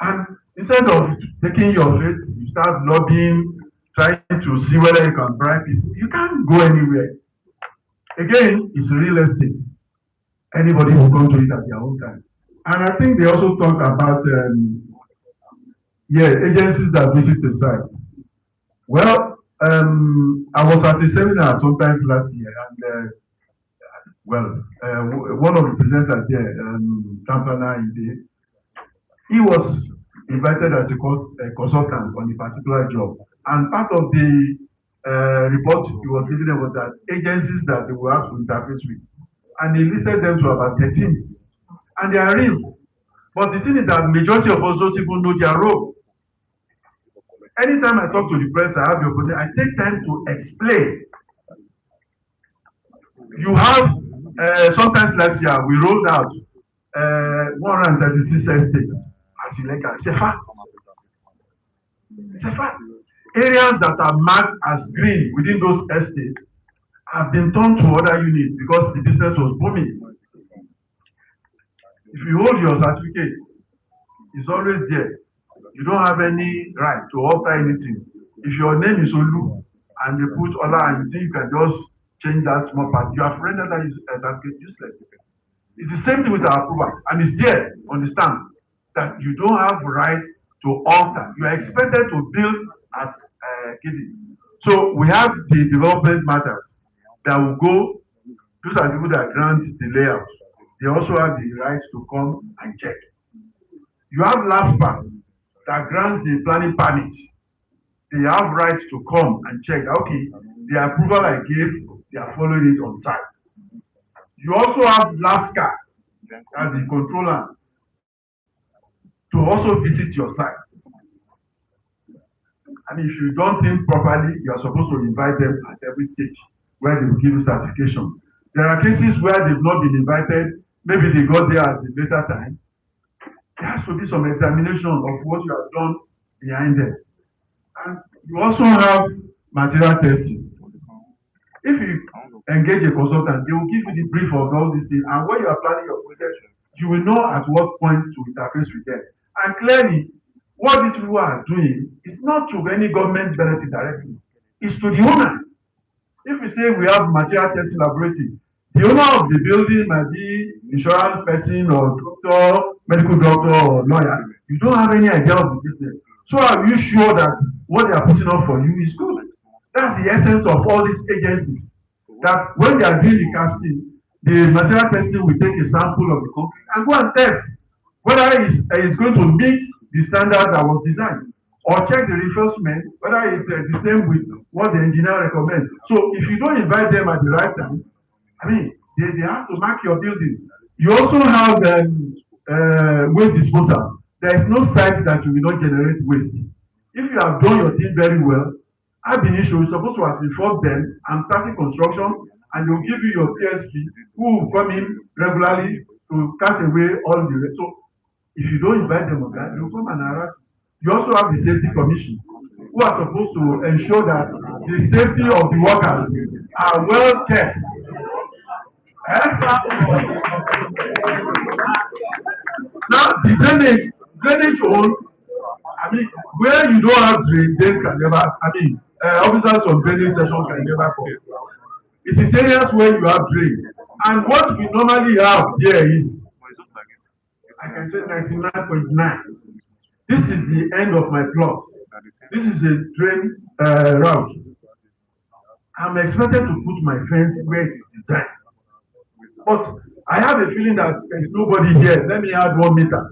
And instead of taking your faith, you start lobbying, trying to see whether you can bribe people. You can't go anywhere. Again, it's real estate. Anybody will come to it at their own time. And I think they also talk about yeah, agencies that visit the sites. Well, I was at a seminar sometimes last year, and one of the presenters there, Tampana Inde, he was invited as a consultant on a particular job. And part of the report he was giving them was that agencies that they will have to interface with. And he listed them to about 13. And they are real. But the thing is that majority of us don't even know their role. Anytime I talk to the press, I have the opportunity, I take time to explain. You have, sometimes last year, we rolled out 136 estates as illegal. It's a fact. It's a fact. Areas that are marked as green within those estates have been turned to other units because the business was booming. If you hold your certificate, it's always there. You don't have any right to alter anything. If your name is Olu and they put Ola and you think you can just change that small part, you have rendered that certificate useless. It's the same thing with our approval, and it's there on the stamp that you don't have right to alter. You are expected to build as given. So we have the development matters that will go. Those are the people that grant the layout. They also have the right to come and check. You have LASPA that grants the planning permit. They have rights to come and check. Okay, the approval I gave, they are following it on site. You also have LASCA as the controller to also visit your site. And if you don't think properly, you are supposed to invite them at every stage where they will give you certification. There are cases where they've not been invited, maybe they got there at a later time. There has to be some examination of what you have done behind them. And you also have material testing. If you engage a consultant, they will give you the brief of all these things. And when you are planning your project, you will know at what point to interface with them. And clearly, what these people are doing is not to any government benefit directly. It's to the owner. If we say we have material testing laboratory, the owner of the building might be insurance person or doctor, medical doctor or lawyer. You don't have any idea of the business. So are you sure that what they are putting up for you is good? That's the essence of all these agencies. That when they are doing the casting, the material testing will take a sample of the concrete and go and test whether it's going to meet the standard that was designed, or check the reinforcement whether it's the same with what the engineer recommends. So if you don't invite them at the right time, I mean, they have to mark your building. You also have waste disposal. There is no site that you will not generate waste. If you have done your thing very well, ab initio, you're supposed to have informed them, I'm starting construction, and they'll give you your PSP, who will come in regularly to cut away all the rest. So if you don't invite them on that, they'll come and harass you. You also have the safety commission, who are supposed to ensure that the safety of the workers are well kept. Now, the drainage hole, I mean, where you don't have drain, they can never, officers of drainage section can never come. It is areas where you have drain. And what we normally have here is, I can say 99.9. This is the end of my plot. This is a drain route. I'm expected to put my fence where it is designed. But I have a feeling that there is nobody here. Let me add 1 meter.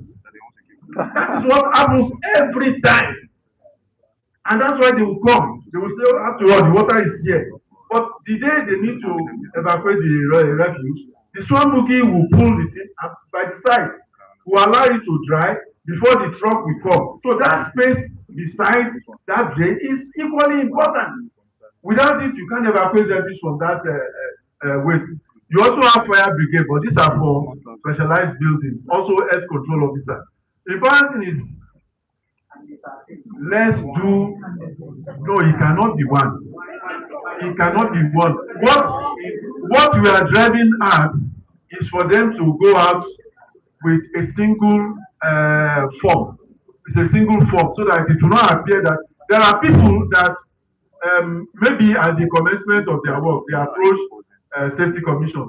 That is what happens every time. And that's why they will come. They will say, after all, the water is here. But the day they need to evacuate the refuge, the Swamugi will pull the thing by the side, will allow it to dry before the truck will come. So that space beside that drain is equally important. Without it, you can't evacuate refuge from that waste. You also have fire brigade, but these are for specialized buildings. Also, earth control officer. The important thing is, let's do. No, it cannot be one. It cannot be one. What we are driving at is for them to go out with a single form. it's a single form so that it will not appear that there are people that maybe at the commencement of their work they approach safety commission,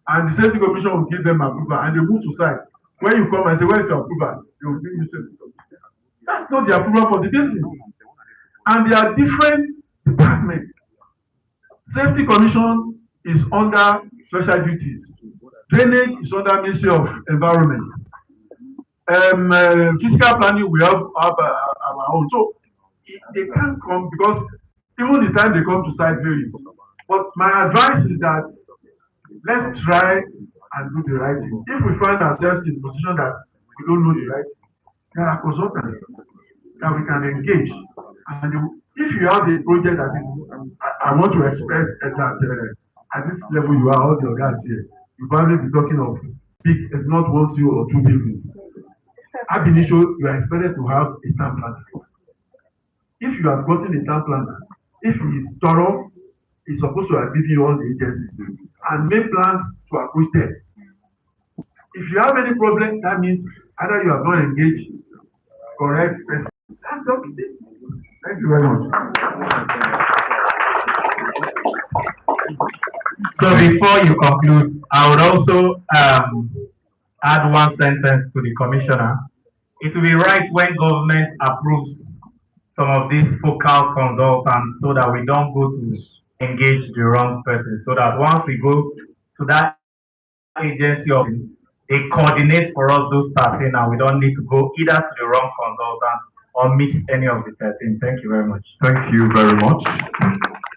and the safety commission will give them approval and they move to site. When you come and say, where is your approval? They will give you safety commission. That's not the approval for the building. And there are different departments. Safety commission is under special duties. Drainage is under Ministry of Environment. Fiscal planning we have our own. So they can't come because even the time they come to site varies. But my advice is that let's try and do the right thing. If we find ourselves in a position that we don't know the right thing, there are consultants that we can engage. And if you have a project that is, I want to expect that at this level you are all the guys here, you probably be talking of big, if not one CO or two buildings. Ab initio, you are expected to have a town planner. If you have gotten a town planner, if he is thorough, he's supposed to have given you all the agencies and make plans to approach them. If you have any problem, that means either you have not engaged correct person. That's just it. Thank you very much. So before you conclude, I would also add one sentence to the commissioner. It will be right when government approves some of these focal consultants so that we don't go to engage the wrong person. So that once we go to that agency, they coordinate for us those 13 and we don't need to go either to the wrong consultant or miss any of the 13. Thank you very much. Thank you very much.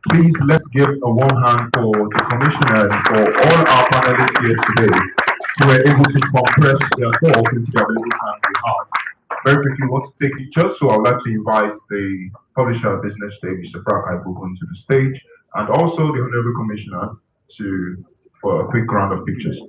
Please, let's give a warm hand for the commissioner and for all our panelists here today who were able to compress their thoughts into the available time we had. Very quickly, we want to take pictures, so I would like to invite the publisher of Business Day, Mr. Frank Ibuku, to the stage, and also the Honorable Commissioner for a quick round of pictures.